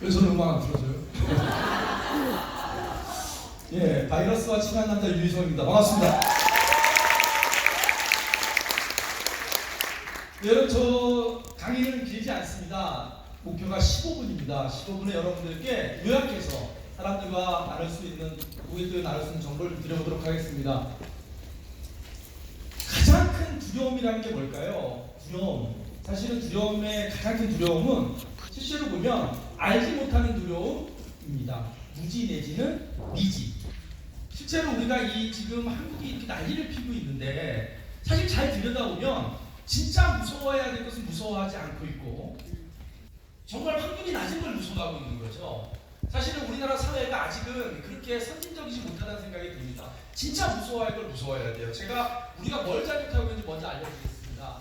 왜 저는 음악 안 틀어줘요? 예, 바이러스와 친한 남자 유희성입니다. 반갑습니다. 네, 여러분, 저 강의는 길지 않습니다. 목표가 15분입니다. 15분에 여러분들께 요약해서 사람들과 나눌 수 있는, 고객들과 나눌 수 있는 정보를 드려보도록 하겠습니다. 가장 큰 두려움이라는 게 뭘까요? 두려움. 사실은 두려움의 가장 큰 두려움은 실제로 보면 알지 못하는 두려움입니다. 무지 내지는 미지. 실제로 우리가 이 지금 한국이 이렇게 난리를 피고 있는데 사실 잘 들여다보면 진짜 무서워해야 될 것은 무서워하지 않고 있고 정말 확률이 낮은 걸 무서워하고 있는 거죠. 사실은 우리나라 사회가 아직은 그렇게 선진적이지 못하다는 생각이 듭니다. 진짜 무서워할 걸 무서워해야 돼요. 우리가 뭘 잘못하고 있는지 먼저 알려드리겠습니다.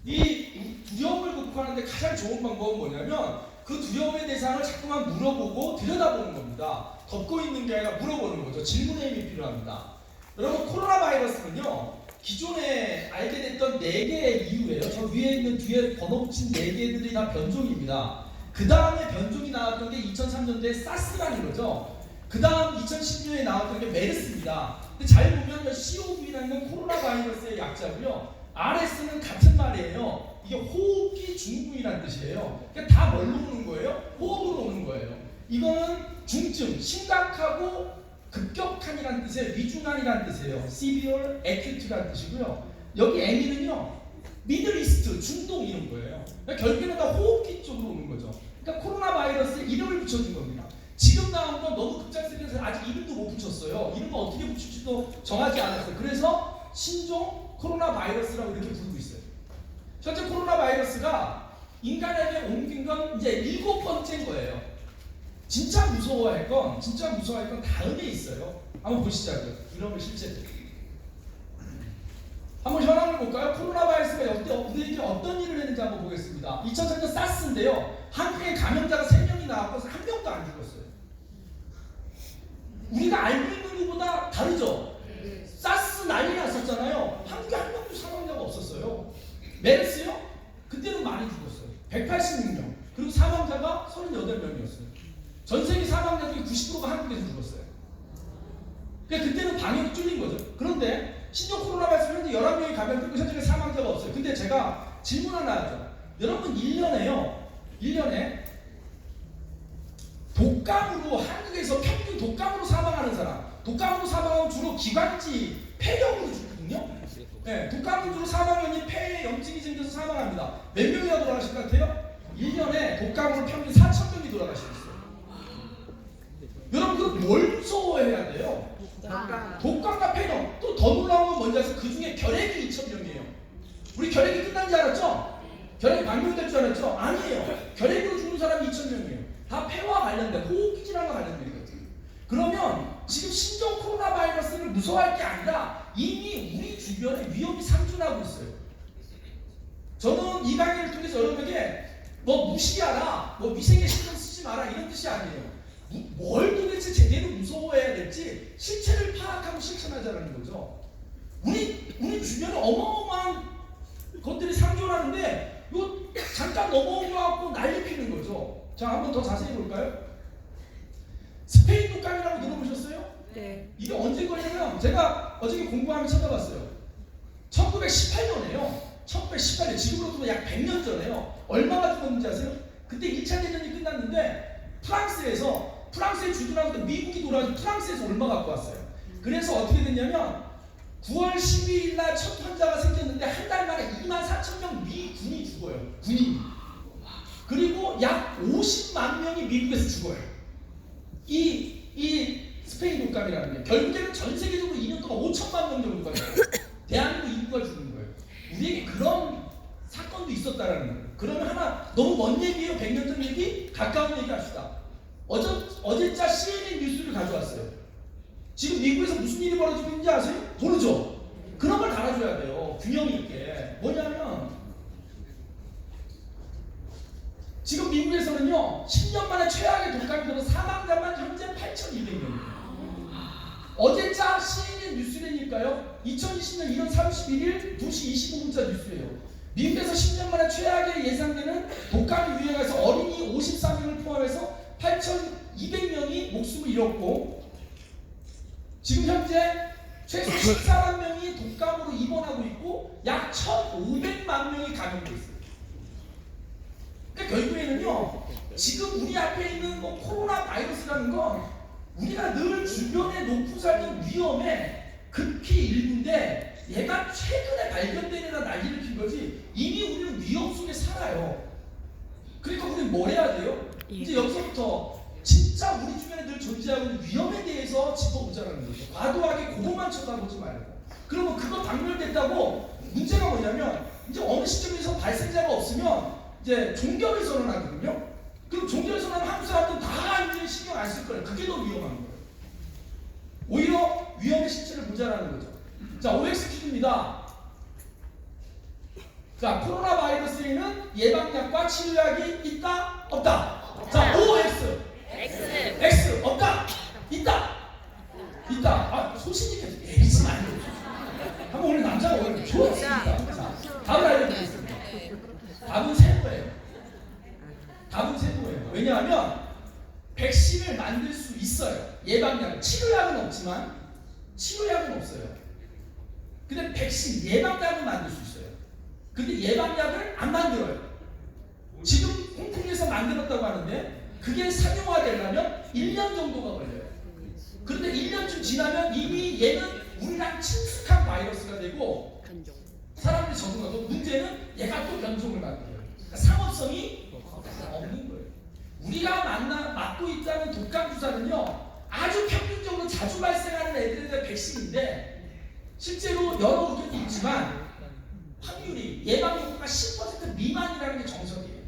이 두려움을 극복하는데 가장 좋은 방법은 뭐냐면 그 두려움의 대상을 자꾸만 물어보고 들여다보는 겁니다. 덮고 있는 게 아니라 물어보는 거죠. 질문의 힘이 필요합니다. 여러분, 코로나 바이러스는요, 기존에 알게 됐던 4개의 이유예요. 저 위에 있는 뒤에 번호 붙인 4개들이 다 변종입니다. 그 다음에 변종이 나왔던 게 2003년도에 사스라는 거죠. 그 다음 2010년에 나왔던 게 메르스입니다. 근데 잘 보면 COV라는 건 코로나 바이러스의 약자고요. RS는 같은 말이에요. 이게 호흡기 중증이라는 뜻이에요. 그러니까 다 뭘로 오는 거예요? 호흡으로 오는 거예요. 이거는 중증, 심각하고 급격한이라는 뜻이에요. 위중한이라는 뜻이에요. severe, acute라는 뜻이고요. 여기 M이는요, 미들 이스트, 중동 이런 거예요. 그러니까 결국에는 다 호흡기 쪽으로 오는 거죠. 그러니까 코로나 바이러스에 이름을 붙여준 겁니다. 지금 나온 건 너무 급작스러워서 아직 이름도 못 붙였어요. 이름을 어떻게 붙일지도 정하지 않았어요. 그래서 신종 코로나 바이러스라고 이렇게 부르고 있어요. 현재 코로나 바이러스가 인간에게 옮긴 건 이제 7번째인 거예요. 진짜 무서워할 건 다음에 있어요. 한번 보시자고요. 이런 실제. 한번 현황을 볼까요? 코로나 바이러스가 우리에게 어떤 일을 했는지 한번 보겠습니다. 2003년 사스인데요. 한국에 감염자가 3명이 나왔고 1명도 안 죽었어요. 우리가 알고 있는 것보다 다르죠? 사스 난리 났었잖아요. 한국에 1명도 사망자가 없었어요. 메르스요? 그때는 많이 죽었어요. 186명. 그리고 사망자가 38명이었어요. 전 세계 사망자 중에 90%가 한국에서 죽었어요. 그러니까 그때는 방역이 뚫린 거죠. 그런데 신종 코로나 바이러스 현재 11명이 감염되고 현재 사망자가 없어요. 근데 제가 질문 하나 하죠. 여러분 1년에 독감으로 한국에서 평균 독감으로 사망하는 사람, 독감으로 사망하면 주로 기관지 폐렴으로 죽거든요. 네, 독감으로 사망하면 폐에 염증이 생겨서 사망합니다. 몇 명이나 돌아가실 것 같아요? 1년에 독감으로 평균 4,000명이 돌아가시고 있어요. 여러분, 그럼 뭘 무서워해야 돼요? 독감과 폐렴. 또 더 놀라운 건 뭔지 아세요? 그 중에 결핵이 2,000명이에요. 우리 결핵이 끝난 줄 알았죠? 결핵이 방명될 줄 알았죠? 아니에요. 결핵으로 죽는 사람이 2,000명이에요. 다 폐와 관련된, 호흡기 질환과 관련된 거죠. 그러면 지금 신종 코로나 바이러스를 무서워할 게 아니라 이미 우리 주변에 위험이 상존하고 있어요. 저는 이 강의를 통해서 여러분에게 무시하라, 위생에 신경 쓰지 마라 이런 뜻이 아니에요. 뭘 도대체 제대로 무서워해야 될지 실체를 파악하고 실천하자는 거죠. 우리 주변에 어마어마한 것들이 상존하는데 이거 잠깐 넘어오고 난리 피는 거죠. 자, 한번 더 자세히 볼까요? 스페인 독감이라고 들어보셨어요? 네. 이게 언제 거냐면 제가 어저께 공부하면서 찾아봤어요. 1918년에요. 1918년, 지금으로부터 약 100년 전에요. 얼마가 죽었는지 아세요? 그때 1차 대전이 끝났는데 프랑스에 주둔하고 미국이 돌아와서 프랑스에서 얼마 갖고 왔어요. 그래서 어떻게 됐냐면 9월 12일 날 첫 환자가 생겼는데 한 달 만에 24,000명 미군이 죽어요. 군인이. 그리고 약 50만 명이 미국에서 죽어요. 이 스페인 독감이라는 게 결국에는 전 세계적으로 2년 동안 5천만 명 정도가 죽어요. 대한민국 인구가 죽는 거예요. 우리에게 그런 사건도 있었다라는 거예요. 그러면 하나 너무 먼 얘기예요. 100년 전 얘기? 가까운 얘기 합시다. 어제자 CNN 뉴스를 가져왔어요. 지금 미국에서 무슨 일이 벌어지고 있는지 아세요? 모르죠? 그런 걸 달아줘야 돼요. 균형 있게. 뭐냐면 지금 미국에서는요 10년 만에 최악의 독감이 들어서 사망자만 현재 8,200명이에요. 어제자 CNN 뉴스라니까요. 2020년 1월 31일 2시 25분자 뉴스예요. 미국에서 10년 만에 최악의 예상되는 독감이 유행해서 어린이 54명을 포함해서 8,200명이 목숨을 잃었고, 지금 현재 최소 14만 명이 독감으로 입원하고 있고 약 1,500만 명이 감염돼 있어요. 그러니까 결국에는요, 지금 우리 앞에 있는 코로나 바이러스라는 건 우리가 늘 주변에 놓고 살던 위험의 극히 일부인데, 얘가 최근에 발견되느라 난리를 핀 거지 이미 우리는 위험 속에 살아요. 그러니까 우리는 뭘 해야 돼요? 이제 여기서부터 진짜 우리 주변에 늘 존재하고 있는 위험에 대해서 짚어보자는 거죠. 과도하게 그것만 쳐다보지 말고. 그러면 그거 박멸됐다고, 문제가 뭐냐면 이제 어느 시점에서 발생자가 없으면 이제 종결을 선언하거든요. 그럼 종결 선언하면 한국 사람들은 다 이제 신경 안 쓸 거예요. 그게 더 위험한 거예요. 오히려 위험의 실체를 보자라는 거죠. 자, OX 퀴즈입니다. 자, 코로나 바이러스에는 예방약과 치료약이 있다? 없다? 자, OX X 없다? 있다? 있다. 아, 소신있게 X 아니에요. 한번 오늘 남자가 오늘 좋았습니다. 자, 답을 알려드리겠습니다. 답은 세모예요. 답은 세모예요. 왜냐하면 백신을 만들 수 있어요. 예방약, 치료약은 없지만 치료약은 없어요. 근데 백신, 예방약은 만들 수 있어요. 근데 예방약을 안 만들어요. 지금 홍콩에서 만들었다고 하는데 그게 상용화되려면 1년 정도가 걸려요. 그런데 1년쯤 지나면 이미 얘는 우리랑 친숙한 바이러스가 되고 사람들이 적응하고, 문제는 얘가 또 변종을 만들어요. 그러니까 상업성이 없는 거예요. 우리가 맞고 있다는 독감 주사는요, 아주 평균적으로 자주 발생하는 애들에 대한 백신인데 실제로 여러 의견이 있지만 확률이 예방 효과가 10% 미만이라는 게 정석이에요.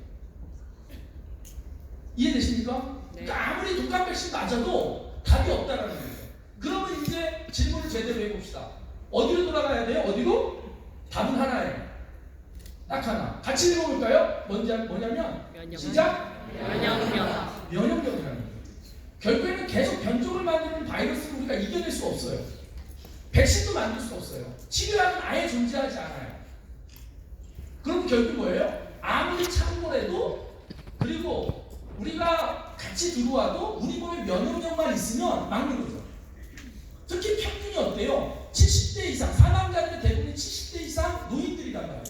이해되십니까? 그러니까 아무리 독감 백신 맞아도 답이 없다라는 거예요. 그러면 이제 질문을 제대로 해봅시다. 어디로 돌아가야 돼요? 어디로? 답은 하나예요. 딱 하나. 같이 읽어볼까요? 뭐냐면 시작? 면역력이라는 거예요. 결국에는 계속 변종을 만드는 바이러스를 우리가 이겨낼 수 없어요. 백신도 만들 수 없어요. 치료약은 아예 존재하지 않아요. 그럼 결국 뭐예요? 아무리 참고해도, 그리고 우리가 같이 들어와도 우리 몸에 면역력만 있으면 막는 거죠. 특히 평균이 어때요? 70대 이상, 사망자들의 대부분이 70대 이상 노인들이란 말이에요.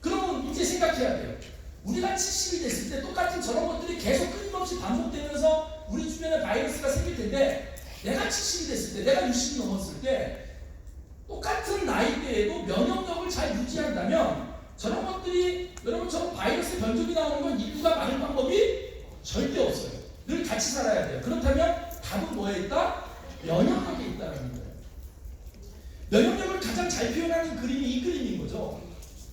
그러면 이제 생각해야 돼요. 우리가 70이 됐을 때 똑같은 저런 것들이 계속 끊임없이 반복되면서 우리 주변에 바이러스가 생길 텐데, 내가 70이 됐을 때, 내가 60이 넘었을 때 똑같은 나이대에도 면역력을 잘 유지한다면 저런 것들이, 여러분처럼 바이러스 변종이 나오는 건 인류가 막을 방법이 절대 없어요. 늘 같이 살아야 돼요. 그렇다면 답은 뭐에 있다? 면역력에 있다는 거예요. 면역력을 가장 잘 표현하는 그림이 이 그림인 거죠.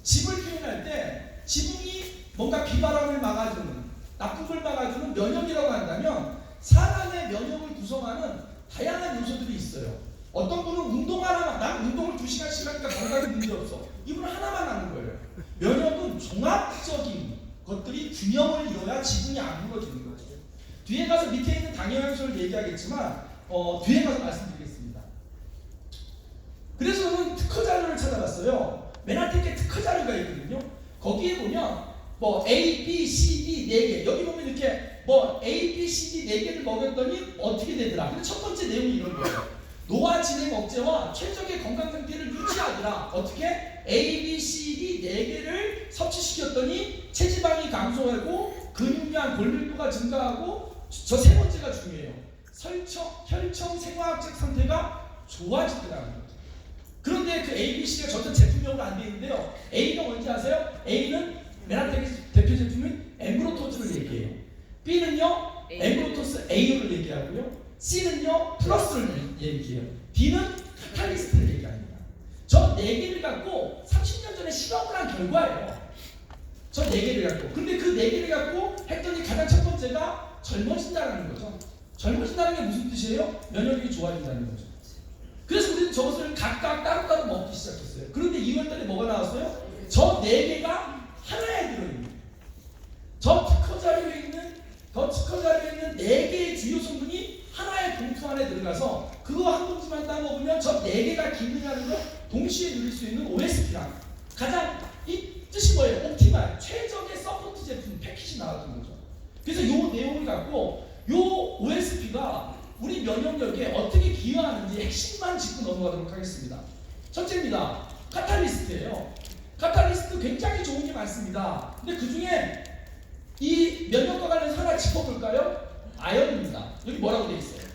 집을 표현할 때 지붕이 뭔가 비바람을 막아주는, 나쁜 걸 막아주는 면역이라고 한다면 사람의 면역을 구성하는 다양한 요소들이 있어요. 어떤 분은 운동 하나만, 난 운동을 2시간씩 하니까 건강에 문제없어. 이분은 하나만 하는 거예요. 면역은 종합적인 것들이 균형을 이뤄야 지붕이 안 무너지는 거죠. 뒤에 가서 밑에 있는 당뇨연소를 얘기하겠지만 뒤에 가서 말씀드리겠습니다. 그래서 저는 특허 자료를 찾아봤어요. 맨 앞에 특허 자료가 있거든요. 거기에 보면 뭐 A, B, C, D 4개, 여기 보면 이렇게 뭐 A, B, C, D 4개를 먹였더니 어떻게 되더라. 근데 첫 번째 내용이 이런 거예요. 노화 진행 억제와 최적의 건강 상태를 유지하더라. 어떻게? A, B, C, D 4개를 섭취시켰더니 체지방이 감소하고 근육량, 골밀도가 증가하고, 저 세 번째가 중요해요. 혈청 생화학적 상태가 좋아지더라는 거죠. 그런데 그 A, B, C가 전체 제품명으로 안 되어 있는데요. A가 뭔지 아세요? A는 메나텍의 대표 제품인 엠브로토스를 얘기해요. B는요, 엠브로토스 A를 얘기하고요. C는요, 플러스를 얘기해요. D는 카탈리스트를 얘기합니다. 저 4개를 갖고 30년 전에 실험을 한 결과예요. 저 4개를 갖고. 근데 그 4개를 갖고 했더니 가장 첫 번째가 젊어진다는 거죠. 젊어진다는 게 무슨 뜻이에요? 면역력이 좋아진다는 거죠. 그래서 우리는 저것을 각각 따로따로 먹기 시작했어요. 그런데 2월달에 뭐가 나왔어요? 저 4개가 하나에 들어있는, 저 특허 자료에 있는 4개의 주요 성분이 하나의 봉투 안에 들어가서 그거 한 봉지만 따먹으면 저 4개가 기능하는 걸 동시에 누릴 수 있는 OSP랑 가장 이 뜻이 뭐예요? 옵티말, 최적의 서포트 제품 패키지 나왔던 거죠. 그래서 이 내용을 갖고 이 OSP가 우리 면역력에 어떻게 기여하는지 핵심만 짚고 넘어가도록 하겠습니다. 첫째입니다. 카탈리스트예요. 카탈리스트 굉장히 좋은 게 많습니다. 근데 그 중에 이 면역과 관련해서 하나 짚어볼까요? 아연입니다. 여기 뭐라고 되어 있어요?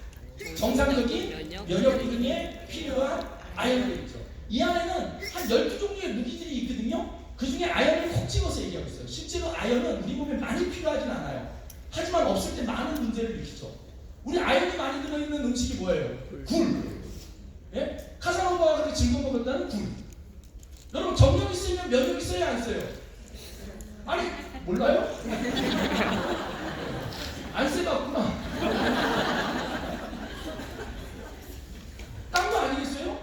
정상적인 면역 기능에 필요한 아연이 되어 있죠. 이 안에는 한 12종류의 무기들이 있거든요. 그 중에 아연을 콕 집어서 얘기하고 있어요. 실제로 아연은 우리 몸에 많이 필요하진 않아요. 하지만 없을 때 많은 문제를 일으키죠. 우리 아연이 많이 들어있는 음식이 뭐예요? 굴. 예? 카사노바가 그렇게 즐거워 먹었다는 굴. 여러분 정력 있으면 면역 있어야 안 써요? 아니 몰라요? 안 써봤구나. 딴 거 아니겠어요?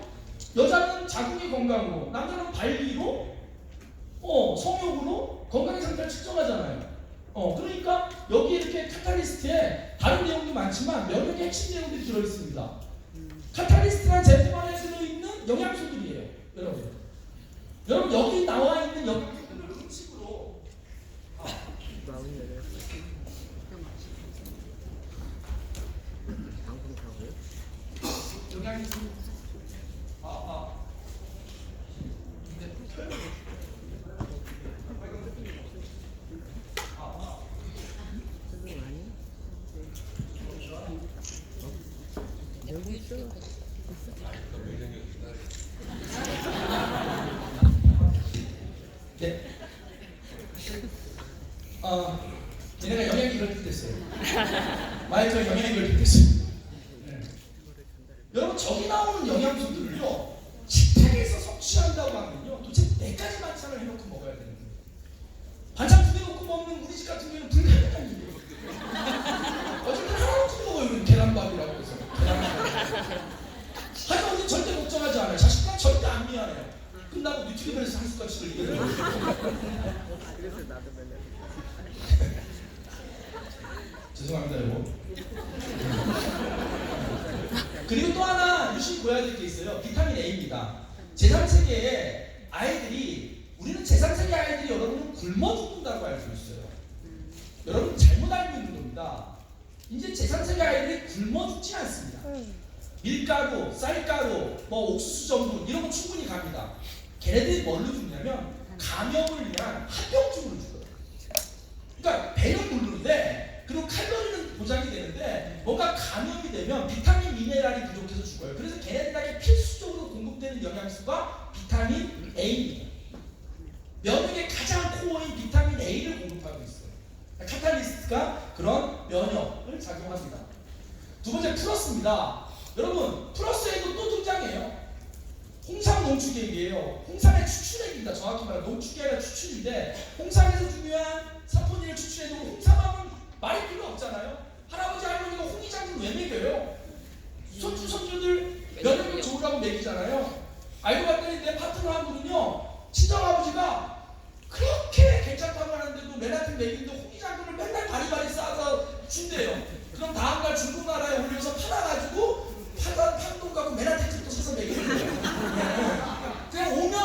여자는 자궁이 건강으로, 남자는 발기로, 성욕으로 건강의 상태를 측정하잖아요. 그러니까 여기 이렇게 카탈리스트에 다른 내용도 많지만 면역의 핵심 내용들이 들어있습니다. 카탈리스트란 제품 안에 들어있는 영양소들이에요. 여러분 여기 나와 있는 영양소들을 음식으로 영양소 네. 얘네가 영양이 결핍됐어요. 마이크가 영양이 결핍됐어요. 네. 여러분 저기 나오는 영양소들을요 식탁에서 섭취한다고 하면요 도대체 4가지 반찬을 해놓고 먹어야 되는 거예요. 반찬 2개 놓고 먹는 우리 집 같은 경우는 불가능한 일이에요. 어쨌든 하나 놓고 먹어요. 계란밥이라고 해서 계란밥. 하지만 우리 절대 걱정하지 않아요. 자식과 절대 안 미안해요. 끝나고 뉴트리변에서 한 숟갈씩을 이겨내요. 그래서 나도 맨날 죄송합니다 여러분. 그리고 또 하나 유심히 보여야 될 게 있어요. 비타민 A입니다. 제3세계의 아이들이, 우리는 제3세계 아이들이 여러분은 굶어 죽는다고 알고 있어요. 여러분 잘못 알고 있는 겁니다. 이제 제3세계 아이들이 굶어 죽지 않습니다. 밀가루, 쌀가루, 옥수수 전분 이런 거 충분히 갑니다. 걔네들이 뭘로 죽냐면 감염을 위한 합병증으로 죽어요. 그러니까 배는 부르는데 그리고 칼로리는 보장이 되는데 뭔가 감염이 되면 비타민, 미네랄이 부족해서 죽어요. 그래서 걔네들에게 필수적으로 공급되는 영양소가 비타민 A입니다. 면역의 가장 코어인 비타민 A를 공급하고 있어요. 카탈리스트가 그런 면역을 작용합니다. 두 번째 플러스입니다. 여러분 플러스에도 또 등장해요. 홍삼 농축액이에요. 홍삼의 추출액입니다. 정확히 말하면 농축이 아니라 추출인데 홍삼에서 중요한 사포닌을 추출해주고, 홍삼하면 말이 필요 없잖아요. 할아버지 할머니가 홍이장군 왜 먹여요? 손주 손주들 면역력 좋으라고 먹이잖아요. 알고 봤더니 내 파트너 한 분은요 친정아버지가 그렇게 괜찮다고 하는데도 메라틴 먹이는데 홍이장군을 맨날 바리바리 싸서 준대요. 그럼 다음날 중국 나라에 올려서 팔아가지고 판돈 갖고 메라틴 또 사서 먹이는 거예요. 그냥 오면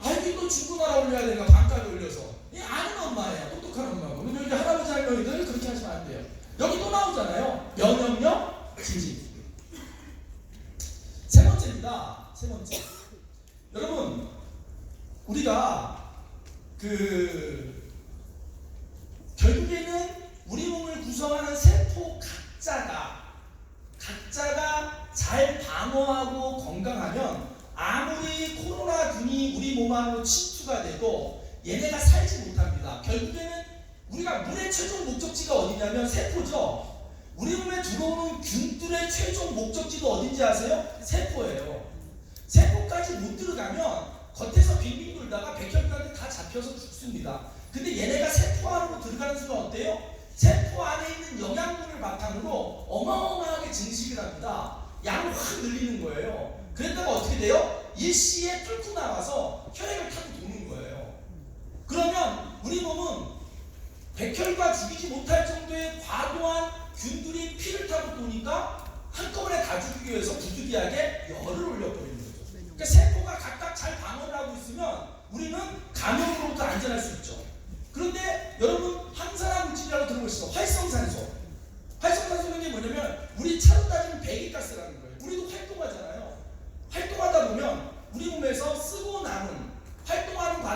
아이고 또 중국 나라 올려야 되나 반값에 올려서. 이 아는 엄마예요. 똑똑한 엄마고. 그럼 여기 할아버지 할머니들 그렇게 하시면 안 돼요. 여기 또 나오잖아요. 면역력 증진. 세 번째입니다. 세 번째. 여러분 우리가 결국에는 우리 몸을 구성하는 세포 각자가 잘 방어하고 건강하면 아무리 코로나균이 우리 몸 안으로 침투가 돼도 얘네가 살지 못합니다. 결국에는 우리가 물의 최종 목적지가 어디냐면 세포죠. 우리 몸에 들어오는 균들의 최종 목적지도 어딘지 아세요? 세포예요. 세포까지 못 들어가면 겉에서 빙빙 돌다가 백혈관에 다 잡혀서 죽습니다. 근데 얘네가 세포 안으로 들어가는 순간 어때요? 세포 안에 있는 영양분을 바탕으로 어마어마하게 증식을 합니다. 양을 확 늘리는 거예요. 그랬다가 어떻게 돼요? 일시에 뚫고 나와서 혈액을 타고 도는 거예요. 그러면 우리 몸은 백혈과 죽이지 못할 정도의 과도한 균들이 피를 타고 도니까 한꺼번에 다 죽이기 위해서 부득이하게 열을 올려버리는 거죠. 그러니까 세포가 각각 잘 방어를 하고 있으면 우리는 감염으로부터 안전할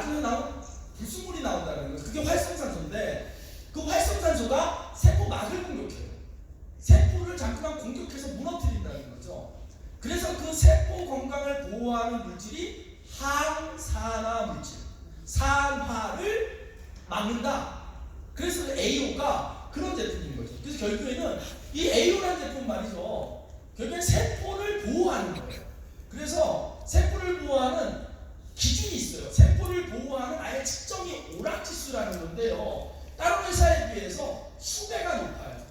맞으면 나온 불순물이 나온다는 거죠. 그게 활성산소인데 그 활성산소가 세포막을 공격해요. 세포를 자꾸만 공격해서 무너뜨린다는 거죠. 그래서 그 세포 건강을 보호하는 물질이 항산화 물질, 산화를 막는다. 그래서 AO가 그런 제품인 거죠. 그래서 결국에는 이 AO라는 제품 말이죠. 결국엔 세포를 보호하는 거예요. 그래서 세포를 보호하는 기준이 있어요. 세포를 보호하는 아예 측정이 오락지수라는 건데요. 다른 회사에 비해서 수배가 높아요.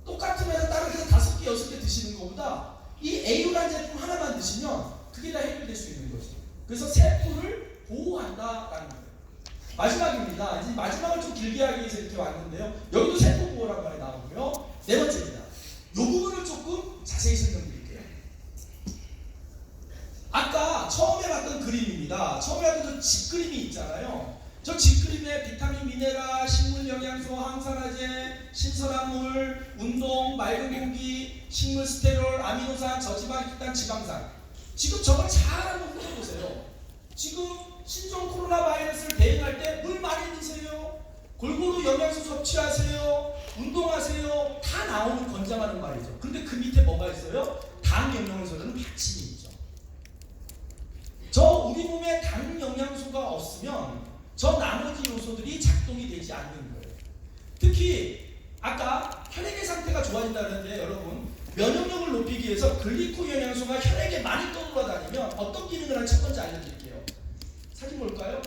똑같은 회사 다른 회사 5개, 6개 드시는 것보다 이 AO라는 제품 하나만 드시면 그게 다 해결될 수 있는 거죠. 그래서 세포를 보호한다라는 거예요. 마지막입니다. 이제 마지막을 좀 길게 하기 위해서 이렇게 왔는데요. 여기도 세포 보호란 말이 나오고요. 네 번째입니다. 이 부분을 조금 자세히 설명드릴게요. 아까 처음에 봤던 그림입니다. 처음에 봤던 저 집그림이 있잖아요. 저 집그림에 비타민, 미네랄, 식물 영양소, 항산화제, 신선한 물, 운동, 맑은 공기, 식물 스테롤, 아미노산, 저지방, 혈당, 지방산. 지금 저걸 잘 한번 훑어보세요. 지금 신종 코로나 바이러스를 대응할 때 물 많이 드세요. 골고루 영양소 섭취하세요. 운동하세요. 다 나오는 권장하는 말이죠. 근데 그 밑에 뭐가 있어요? 당 영양소라는 받침이 있죠. 저 우리 몸에 당 영양소가 없으면 저 나머지 요소들이 작동이 되지 않는 거예요. 특히 아까 혈액의 상태가 좋아진다 그랬는데 여러분 면역력을 높이기 위해서 글리코 영양소가 혈액에 많이 떠돌아다니면 어떤 기능을 하는지 첫 번째 알려드릴게요. 사진 볼까요?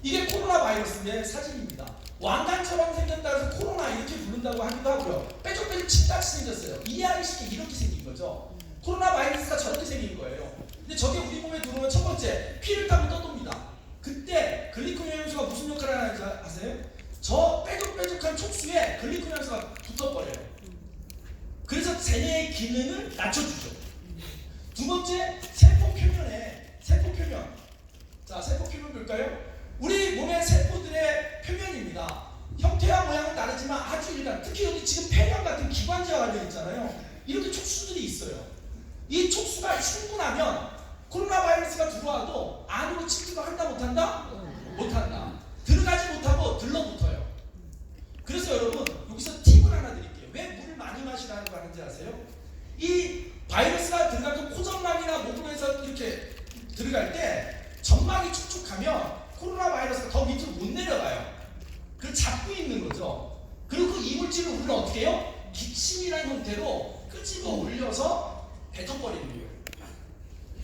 이게 코로나 바이러스인데 사진입니다. 왕관처럼 생겼다 해서 코로나 이렇게 부른다고 하기도 하고요. 빼쪽빼쪽 침같이 생겼어요. 이해하기 쉽게 이렇게 생긴 거죠. 코로나 바이러스가 저렇게 생긴 거예요. 근데 저게 우리 몸에 들어오면 첫 번째 피를 타고 떠돕니다. 그때 글리코 영양소가 무슨 역할을 하는지 아세요? 저 빼족빼족한 촉수에 글리코 영양소가 붙어버려요. 그래서 쟤네의 기능을 낮춰주죠. 두 번째 세포 표면에 세포 표면. 자, 세포 표면 볼까요? 우리 몸의 세포들의 표면입니다. 형태와 모양은 다르지만 아주 일반, 특히 여기 지금 폐경 같은 기관지와 관련 있잖아요. 이렇게 촉수들이 있어요. 이 촉수가 충분하면 코로나 바이러스가 들어와도 안으로 침투를 한다 못한다? 못한다. 들어가지 못하고 들러붙어요. 그래서 여러분 여기서 팁을 하나 드릴게요. 왜 물을 많이 마시라는 거 하는지 아세요? 이 바이러스가 들어가도 코점막이나 목으로해서 이렇게 들어갈 때 점막이 촉촉하면 코로나 바이러스가 더 밑으로 못 내려가요. 그걸 잡고 있는 거죠. 그리고 그 이물질을 우리는 어떻게 해요? 기침이라는 형태로 끄집어 올려서 뱉어버리는 거예요.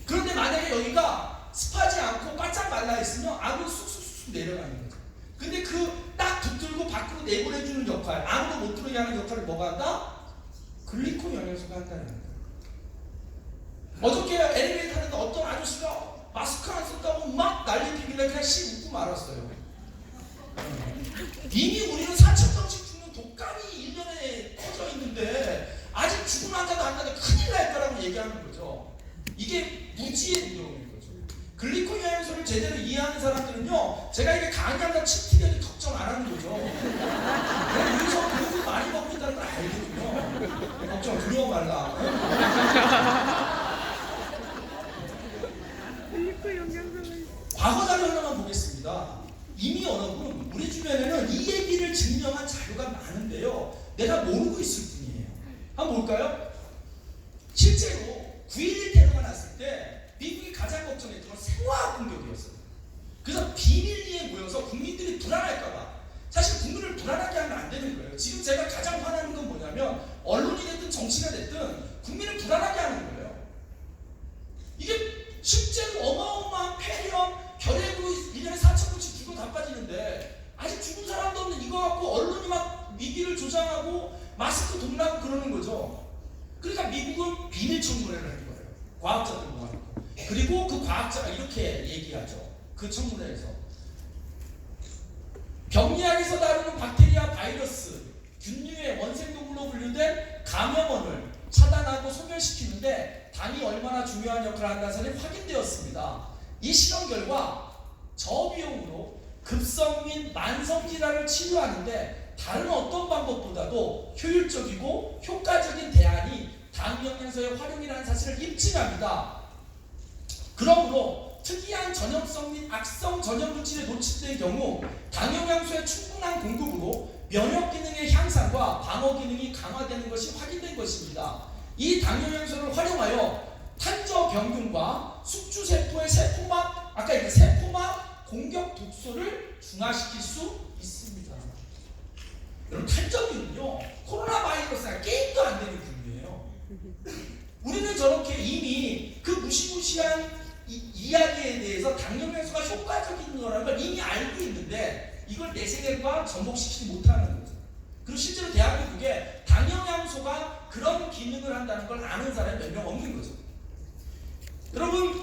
그런데 만약에 여기가 습하지 않고 바짝 말라 있으면 안으로 쑥쑥쑥 내려가는 거죠. 근데 그 딱 붙들고 밖으로 내보내주는 역할, 안으로 못 들어오게 하는 역할을 뭐가 한다? 글리코 영양소가 한다는 거예요. 어저께 엘리베이터 타는데 어떤 아저씨가 마스크 안 썼다고 막 난리 피길래 그냥 씩 웃고 말았어요. 이미 우리는 4,000명씩 죽는 독감이 1년에 퍼져 있는데 아직 죽은 환자도 안 나는데 큰일 날 거라고 얘기하는 거죠. 이게 무지의 두려움인 거죠. 글리코 영양소를 제대로 이해하는 사람들은요, 제가 이게 간이나 침튀겨도 걱정 안 하는 거죠. 그래서 그렇게 많이 먹고 있다는 걸 알거든요. 걱정, 두려워 말라. 과거 자료 하나만 보겠습니다. 이미 여러분 우리 주변에는 이 얘기를 증명한 자료가 많은데요, 내가 모르고 있을 뿐이에요. 한번 볼까요? 실제로 9.11 테러가 났을 때 미국이 가장 걱정했던 건 생화학 공격이었어요. 그래서 비밀리에 모여서 국민들이 불안할까봐. 사실 국민을 불안하게 하면 안 되는 거예요. 지금 제가 가장 화나는 건 뭐냐면 언론이 됐든 정치가 됐든 국민을 불안하게 하는 거예요. 이게 실제로 어마어마한 폐렴, 결핵으로 1년에 4,000명씩 죽어 다 빠지는데 아직 죽은 사람도 없는 이거 갖고 언론이 막 위기를 조장하고 마스크 동라고 그러는 거죠. 그러니까 미국은 비밀 청문회를 하는 거예요. 과학자들 모아놓고. 그리고 그 과학자가 이렇게 얘기하죠. 그 청문회에서 병리학에서 다루는 박테리아, 바이러스, 균류의 원생동물로 분류된 감염원을 차단하고 소멸시키는데 당이 얼마나 중요한 역할을 한다는 사실이 확인되었습니다. 이 실험 결과 저비용으로 급성 및 만성 질환을 치료하는데 다른 어떤 방법보다도 효율적이고 효과적인 대안이 당 영양소의 활용이라는 사실을 입증합니다. 그러므로 특이한 전염성 및 악성 전염 물질에 노출될 경우 당영양소의 충분한 공급으로 면역 기능의 향상과 방어 기능이 강화되는 것이 확인된 것입니다. 이 당영양소를 활용하여 탄저 병균과 숙주세포의 세포막, 아까 이 세포막 공격 독소를 중화시킬 수 있습니다. 여러분, 탄저균은요 코로나 바이러스가 게임도 안 되는 균이에요. 우리는 저렇게 이미 그 무시무시한 이야기에 대해서 당영양소가 효과적인 거라는 걸 이미 알고 있는데 이걸 내 세계과 접목시키지 못하는 거죠. 그리고 실제로 대한민국에 당영양소가 그런 기능을 한다는 걸 아는 사람이 몇 명 없는 거죠. 여러분,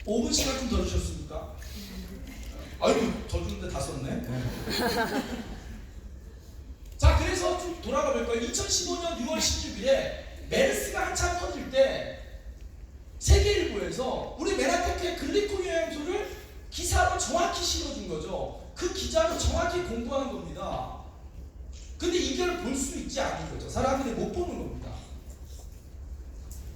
5분 시간 좀 더 주셨습니까? 아이고, 더 주는데 다 썼네. 자, 그래서 좀 돌아가 볼 거예요. 2015년 6월 16일에 메르스가 한참 터질 때 세계일보에서 우리 메나테크의 글리콘 영양소를 기사로 정확히 실어준 거죠. 그 기자는 정확히 공부한 겁니다. 근데 이걸 볼 수 있지 않은 거죠. 사람들이 못 보는 겁니다.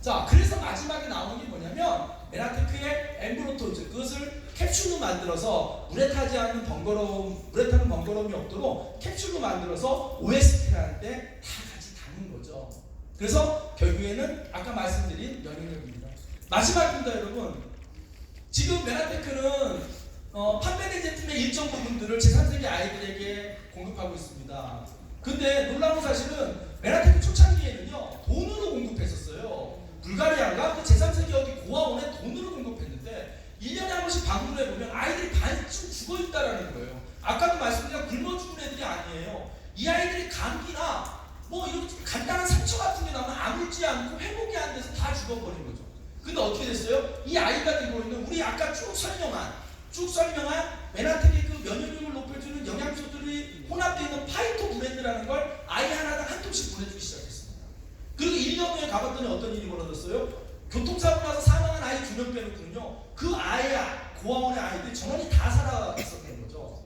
자, 그래서 마지막에 나오는 게 뭐냐면 메나테크의 엠브로토즈, 그것을 캡슐로 만들어서 물에 타지 않는 물에 타는 번거로움이 없도록 캡슐로 만들어서 OST라는 데 다 같이 담는 거죠. 그래서 결국에는 아까 말씀드린 면역력입니다. 마지막입니다, 여러분. 지금 메나테크는 판매된 제품의 일정 부분들을 제3세계 아이들에게 공급하고 있습니다. 근데 놀라운 사실은 메나테크 초창기에는요 돈으로 공급했었어요. 불가리아가 그 제3세계 어디 고아원에 돈으로 공급했는데 1년에 한 번씩 방문을 해보면 아이들이 반쯤 죽어있다라는 거예요. 아까도 말씀드린 굶어 죽은 애들이 아니에요. 이 아이들이 감기나 뭐 이런 간단한 상처 같은 게 나오면 아물지 않고 회복이 안 돼서 다 죽어버린 거죠. 근데 어떻게 됐어요? 이 아이가 들고 있는 우리 아까 쭉 설명한 메나텍의 그 면역력을 높여주는 영양소들이 혼합되어 있는 파이토 브랜드라는 걸 아이 하나당 한 통씩 보내주기 시작했습니다. 그리고 1년 후에 가봤더니 어떤 일이 벌어졌어요? 교통사고 나서 사망한 아이 2명 빼놓고는요 그 고아원의 아이들이 전원이 다 살아있었던 거죠.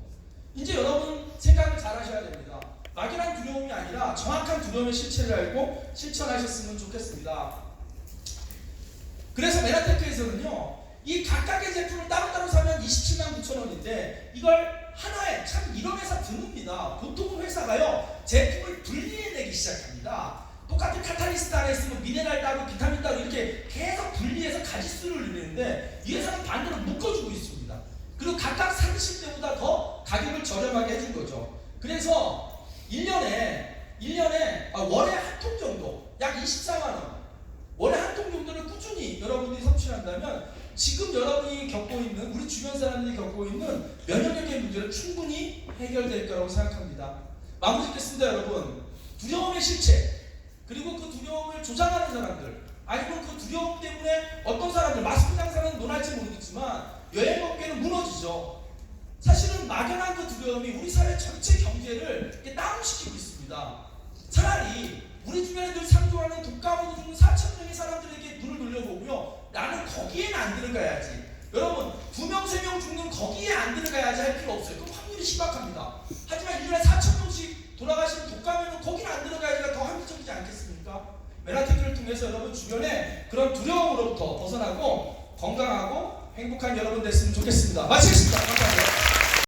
이제 여러분 생각을 잘 하셔야 됩니다. 막연한 두려움이 아니라 정확한 두려움의 실체를 알고 실천하셨으면 좋겠습니다. 그래서 메나테크에서는요 이 각각의 제품을 따로따로 사면 27만 9천 원인데 이걸 하나에 참 이런 회사 드뭅니다. 보통은 회사가요 제품을 분리해내기 시작합니다. 똑같은 카탈리스트 안에 있으면 미네랄 따로 비타민 따로 이렇게 계속 분리해서 가짓수를 늘리는데 이 회사는 반대로 묶어주고 있습니다. 그리고 각각 사실 때보다 더 가격을 저렴하게 해준 거죠. 그래서 1년에 월에 한 통 정도 약 24만 원 월에 한 통 정도를 꾸준히 여러분들이 섭취한다면 지금 여러분이 겪고 있는 우리 주변 사람들이 겪고 있는 면역력의 문제는 충분히 해결될 거라고 생각합니다. 마무리 짓겠습니다. 여러분, 두려움의 실체 그리고 그 두려움을 조장하는 사람들 아니면 그 두려움 때문에 어떤 사람들 마스크 장사는 논할지 모르겠지만 여행업계는 무너지죠. 사실은 막연한 그 두려움이 우리 사회 전체 경제를 이렇게 다운시키고 있습니다. 차라리 우리 주변에 늘 상종하는 독감으로 죽는 4천 명의 사람들에게 눈을 돌려보고요 나는 거기에는 안 들어가야지. 여러분 2명 3명 죽는 거기에 안 들어가야지 할 필요 없어요. 그럼 확률이 심각합니다. 하지만 1년에 4천 명씩 돌아가시는 독감에는 거기는 안 들어가야지가 더 합리적이지 않겠습니까? 메나테크를 통해서 여러분 주변에 그런 두려움으로부터 벗어나고 건강하고 행복한 여러분 됐으면 좋겠습니다. 마치겠습니다.